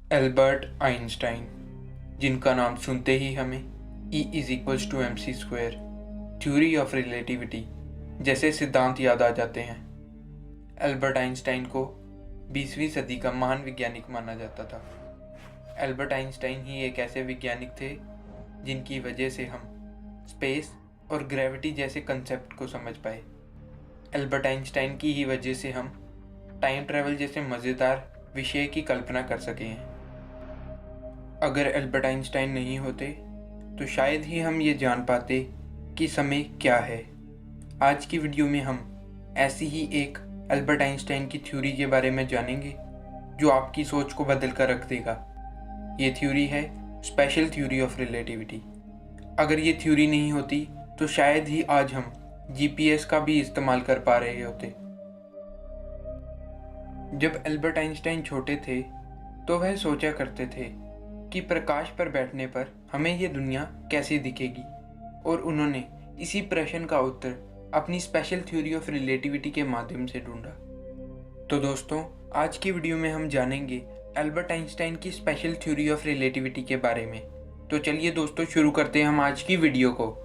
Albert Einstein, जिनका नाम सुनते ही हमें E=mc², थ्योरी ऑफ रिलेटिविटी जैसे सिद्धांत याद आ जाते हैं। एल्बर्ट आइंस्टाइन को 20वीं सदी का महान वैज्ञानिक माना जाता था। एल्बर्ट आइंस्टाइन ही एक ऐसे वैज्ञानिक थे जिनकी वजह से हम स्पेस और ग्रेविटी जैसे कंसेप्ट को समझ पाए। एल्बर्ट आइंस्टाइन की ही वजह से हम टाइम ट्रैवल जैसे मज़ेदार विषय की कल्पना कर सके हैं। अगर एल्बर्ट आइंस्टाइन नहीं होते तो शायद ही हम ये जान पाते कि समय क्या है। आज की वीडियो में हम ऐसी ही एक एल्बर्ट आइंस्टाइन की थ्योरी के बारे में जानेंगे जो आपकी सोच को बदल कर रख देगा। ये थ्योरी है स्पेशल थ्योरी ऑफ रिलेटिविटी। अगर ये थ्योरी नहीं होती तो शायद ही आज हम GPS का भी इस्तेमाल कर पा रहे होते। जब एल्बर्ट आइंस्टाइन छोटे थे तो वह सोचा करते थे कि प्रकाश पर बैठने पर हमें ये दुनिया कैसी दिखेगी, और उन्होंने इसी प्रश्न का उत्तर अपनी स्पेशल थ्योरी ऑफ रिलेटिविटी के माध्यम से ढूंढा। तो दोस्तों, आज की वीडियो में हम जानेंगे एल्बर्ट आइंस्टाइन की स्पेशल थ्योरी ऑफ रिलेटिविटी के बारे में। तो चलिए दोस्तों, शुरू करते हैं हम आज की वीडियो को।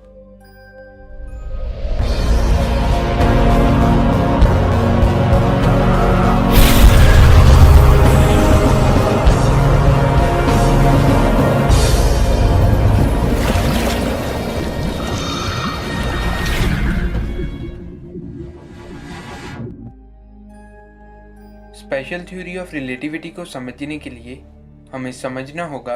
स्पेशल थ्योरी ऑफ रिलेटिविटी को समझने के लिए हमें समझना होगा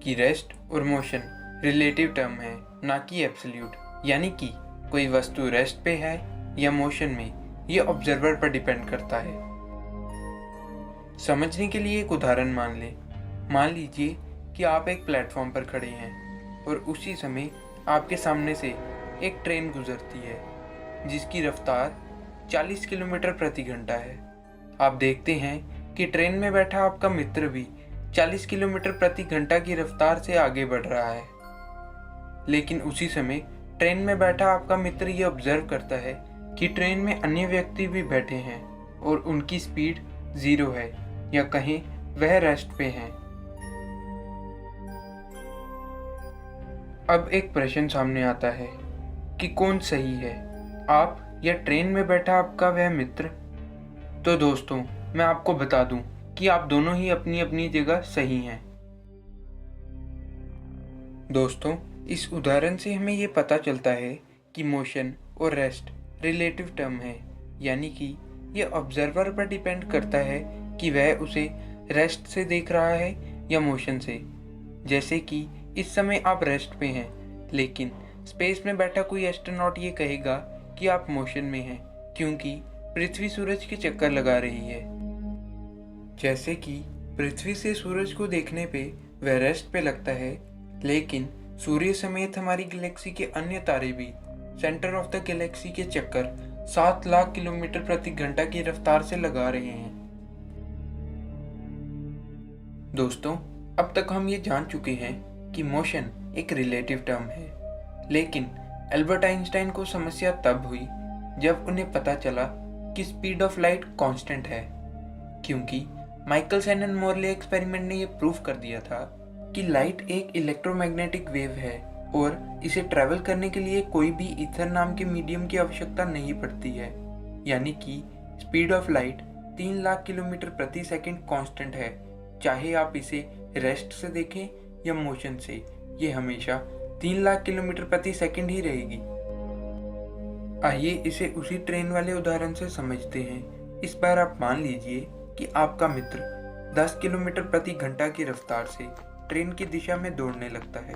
कि रेस्ट और मोशन रिलेटिव टर्म है, ना कि एब्सोल्यूट। यानी कि कोई वस्तु रेस्ट पे है या मोशन में, ये ऑब्जर्वर पर डिपेंड करता है। समझने के लिए एक उदाहरण मान लीजिए कि आप एक प्लेटफॉर्म पर खड़े हैं और उसी समय आपके सामने से एक ट्रेन गुजरती है जिसकी रफ्तार 40 किलोमीटर प्रति घंटा है। आप देखते हैं कि ट्रेन में बैठा आपका मित्र भी 40 किलोमीटर प्रति घंटा की रफ्तार से आगे बढ़ रहा है। लेकिन उसी समय ट्रेन में बैठा आपका मित्र ये ऑब्जर्व करता है कि ट्रेन में अन्य व्यक्ति भी बैठे हैं और उनकी स्पीड 0 है, या कहें वह रेस्ट पे हैं। अब एक प्रश्न सामने आता है कि कौन सही है, आप या ट्रेन में बैठा आपका वह मित्र? तो दोस्तों, मैं आपको बता दूं कि आप दोनों ही अपनी अपनी जगह सही हैं। दोस्तों, इस उदाहरण से हमें ये पता चलता है कि मोशन और रेस्ट रिलेटिव टर्म है, यानी कि ये ऑब्जर्वर पर डिपेंड करता है कि वह उसे रेस्ट से देख रहा है या मोशन से। जैसे कि इस समय आप रेस्ट पे हैं, लेकिन स्पेस में बैठा कोई एस्ट्रोनॉट ये कहेगा कि आप मोशन में हैं, क्योंकि पृथ्वी सूरज के चक्कर लगा रही है। जैसे कि पृथ्वी से सूरज को देखने पे वह रेस्ट पे लगता है, लेकिन सूर्य समेत हमारी गैलेक्सी के अन्य तारे भी सेंटर ऑफ द गैलेक्सी के चक्कर 7 लाख किलोमीटर प्रति घंटा की रफ्तार से लगा रहे हैं। दोस्तों, अब तक हम ये जान चुके हैं कि मोशन एक रिलेटिव टर्म है, लेकिन एल्बर्ट आइंस्टाइन को समस्या तब हुई जब उन्हें पता चला कि स्पीड ऑफ लाइट कांस्टेंट है, क्योंकि माइकल सेनन मोरले एक्सपेरिमेंट ने यह प्रूव कर दिया था कि लाइट एक इलेक्ट्रोमैग्नेटिक वेव है और इसे ट्रैवल करने के लिए कोई भी ईथर नाम के मीडियम की आवश्यकता नहीं पड़ती है। यानी कि speed of light 3 lakh kilometre प्रति सेकंड कांस्टेंट है, चाहे आप इसे रेस्ट से देखें या मोशन से, ये हमेशा 3 लाख किलोमीटर प्रति सेकंड ही रहेगी। आइए इसे उसी ट्रेन वाले उदाहरण से समझते हैं। इस बार आप मान लीजिए कि आपका मित्र 10 किलोमीटर प्रति घंटा की रफ्तार से ट्रेन की दिशा में दौड़ने लगता है।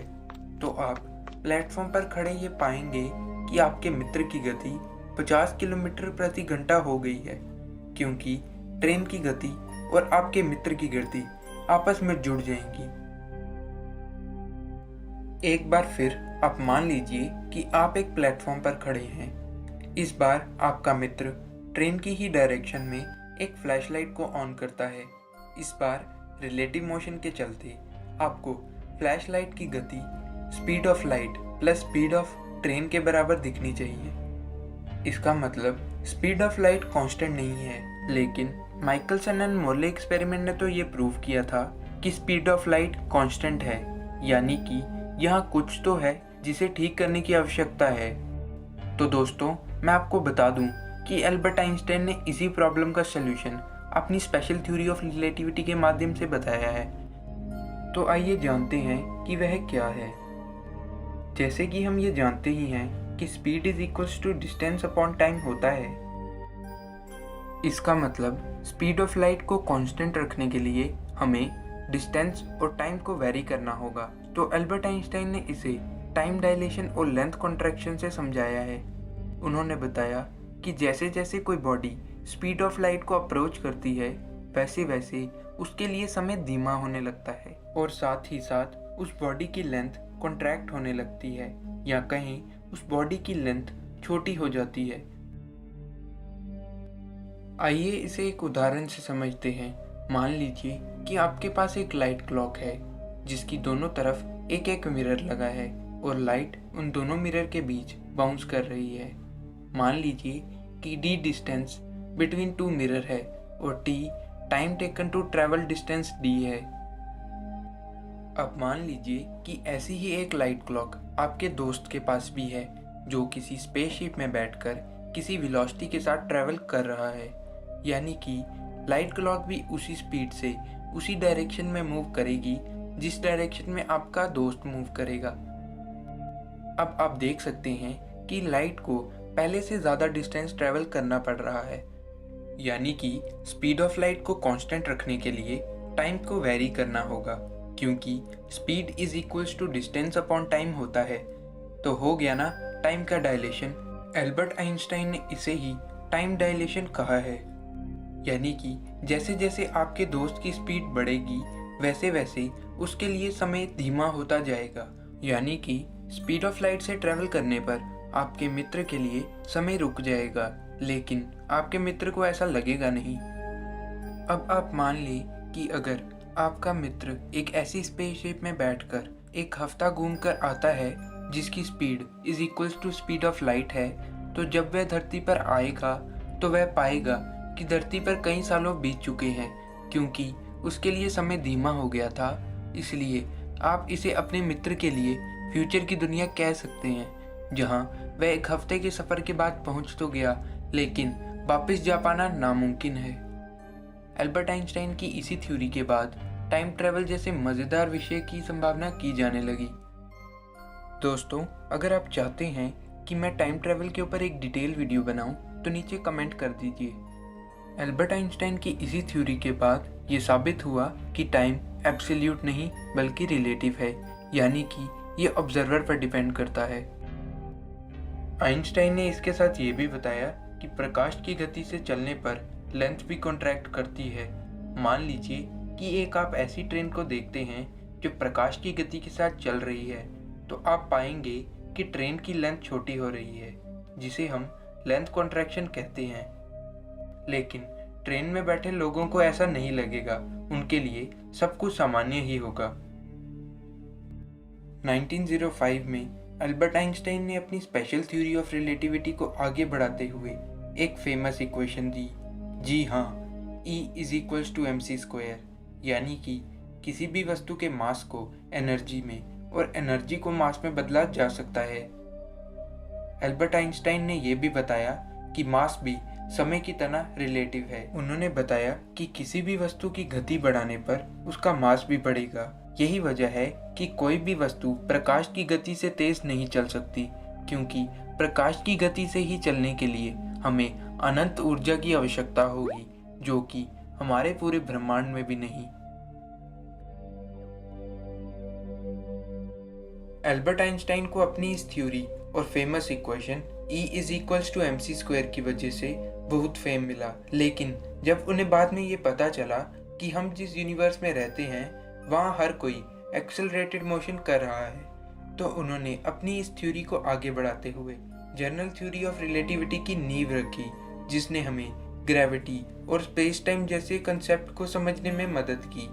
तो आप प्लेटफॉर्म पर खड़े ये पाएंगे कि आपके मित्र की गति 50 किलोमीटर प्रति घंटा हो गई है, क्योंकि ट्रेन की गति और आपके मित्र की गति आपस में जुड़ जाएंगी। एक बार फिर आप मान लीजिए कि आप एक प्लेटफॉर्म पर खड़े हैं। इस बार आपका मित्र ट्रेन की ही डायरेक्शन में एक फ्लैशलाइट को ऑन करता है। इस बार रिलेटिव मोशन के चलते आपको फ्लैशलाइट की गति speed of light plus speed of train के बराबर दिखनी चाहिए। इसका मतलब स्पीड ऑफ लाइट कांस्टेंट नहीं है, लेकिन माइकल सेनन मोरले एक्सपेरिमेंट ने तो ये प्रूव किया था कि स्पीड ऑफ लाइट कांस्टेंट है, यानी कि यहाँ कुछ तो है जिसे ठीक करने की आवश्यकता है। तो दोस्तों, मैं आपको बता दूं कि एल्बर्ट आइंस्टाइन ने इसी प्रॉब्लम का सलूशन अपनी स्पेशल थ्योरी ऑफ रिलेटिविटी के माध्यम से बताया है। तो आइए जानते हैं कि वह क्या है। जैसे कि हम ये जानते ही हैं कि speed is equals to distance upon time होता है। इसका मतलब स्पीड ऑफ लाइट को कांस्टेंट रखने के लिए हमें डिस्टेंस और टाइम को वेरी करना होगा। तो एल्बर्ट आइंस्टाइन ने इसे टाइम डायलेशन और लेंथ कॉन्ट्रैक्शन से समझाया है। उन्होंने बताया कि जैसे जैसे कोई बॉडी स्पीड ऑफ लाइट को अप्रोच करती है, वैसे वैसे उसके लिए समय धीमा होने लगता है और साथ ही साथ उस बॉडी की लेंथ कॉन्ट्रैक्ट होने लगती है, या कहीं उस बॉडी की लेंथ छोटी हो जाती है। आइए इसे एक उदाहरण से समझते हैं। मान लीजिए कि आपके पास एक लाइट क्लॉक है जिसकी दोनों तरफ एक एक मिरर लगा है और लाइट उन दोनों मिरर के बीच बाउंस कर रही है। मान लीजिए कि d distance between two mirror है और t time taken to travel distance d है। अब मान लीजिए कि ऐसी ही एक लाइट क्लॉक आपके दोस्त के पास भी है जो किसी स्पेसशिप में बैठकर किसी वेलोसिटी के साथ ट्रैवल कर रहा है, यानी कि लाइट क्लॉक भी उसी स्पीड से उसी डायरेक्शन में मूव करेगी जिस डायरेक्शन में आपका दोस्त मूव करेगा। अब आप देख सकते हैं कि लाइट को पहले से ज़्यादा डिस्टेंस ट्रैवल करना पड़ रहा है, यानी कि स्पीड ऑफ लाइट को कांस्टेंट रखने के लिए टाइम को वेरी करना होगा, क्योंकि speed is equals to distance upon time होता है। तो हो गया ना टाइम का डायलेशन। एल्बर्ट आइंस्टाइन ने इसे ही टाइम डायलेशन कहा है, यानी कि जैसे जैसे आपके दोस्त की स्पीड बढ़ेगी वैसे वैसे उसके लिए समय धीमा होता जाएगा, यानी कि स्पीड ऑफ लाइट से ट्रैवल करने पर आपके मित्र के लिए समय रुक जाएगा, लेकिन आपके मित्र को ऐसा लगेगा नहीं। अब आप मान लें कि अगर आपका मित्र एक ऐसी स्पेसशिप में बैठकर एक हफ्ता घूमकर आता है जिसकी speed is equals to speed of light है, तो जब वह धरती पर आएगा तो वह पाएगा कि धरती पर कई सालों बीत चुके हैं, क्योंकि उसके लिए समय धीमा हो गया था। इसलिए आप इसे अपने मित्र के लिए फ्यूचर की दुनिया कह सकते हैं, जहां वह एक हफ्ते के सफर के बाद पहुंच तो गया, लेकिन वापस जा पाना नामुमकिन है। एल्बर्ट आइंस्टाइन की इसी थ्योरी के बाद टाइम ट्रैवल जैसे मज़ेदार विषय की संभावना की जाने लगी। दोस्तों, अगर आप चाहते हैं कि मैं टाइम ट्रैवल के ऊपर एक डिटेल वीडियो बनाऊं, तो नीचे कमेंट कर दीजिए। एल्बर्ट आइंस्टाइन की इसी थ्योरी के बाद ये साबित हुआ कि टाइम एब्सोल्यूट नहीं बल्कि रिलेटिव है, यानी कि ये ऑब्जर्वर पर डिपेंड करता है। आइंस्टाइन ने इसके साथ ये भी बताया कि प्रकाश की गति से चलने पर लेंथ भी कॉन्ट्रैक्ट करती है। मान लीजिए कि एक आप ऐसी ट्रेन को देखते हैं जो प्रकाश की गति के साथ चल रही है, तो आप पाएंगे कि ट्रेन की लेंथ छोटी हो रही है, जिसे हम लेंथ कॉन्ट्रैक्शन कहते हैं। लेकिन ट्रेन में बैठे लोगों को ऐसा नहीं लगेगा, उनके लिए सब कुछ सामान्य ही होगा। 1905 में एल्बर्ट आइंस्टाइन ने अपनी स्पेशल थ्योरी ऑफ रिलेटिविटी को आगे बढ़ाते हुए एक फेमस इक्वेशन दी। जी हाँ, E is equals to mc², यानी कि किसी भी वस्तु के मास को एनर्जी में और एनर्जी को मास में बदला जा सकता है। एल्बर्ट आइंस्टाइन ने यह भी बताया कि मास भी समय की तरह रिलेटिव है। उन्होंने बताया कि किसी भी वस्तु की गति बढ़ाने पर उसका मास भी बढ़ेगा। यही वजह है कि कोई भी वस्तु प्रकाश की गति से तेज नहीं चल सकती, क्योंकि प्रकाश की गति से ही चलने के लिए हमें अनंत ऊर्जा की आवश्यकता होगी, जो कि हमारे पूरे ब्रह्मांड में भी नहीं। एल्बर्ट आइंस्टाइन को अपनी इस थ्योरी और famous equation E is equals to mc² की वजह से बहुत फेम मिला, लेकिन जब उन्हें बाद में ये पता चला कि हम जिस यूनिवर्स में रहते हैं वहाँ हर कोई एक्सेलरेटेड मोशन कर रहा है, तो उन्होंने अपनी इस थ्योरी को आगे बढ़ाते हुए जनरल थ्योरी ऑफ रिलेटिविटी की नींव रखी, जिसने हमें ग्रेविटी और स्पेस टाइम जैसे कंसेप्ट को समझने में मदद की।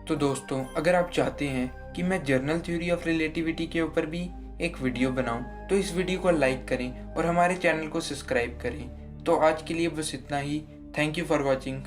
तो दोस्तों, अगर आप चाहते हैं कि मैं जनरल थ्योरी ऑफ रिलेटिविटी के ऊपर भी एक वीडियो बनाऊं, तो इस वीडियो को लाइक करें और हमारे चैनल को सब्सक्राइब करें। तो आज के लिए बस इतना ही। Thank you for watching.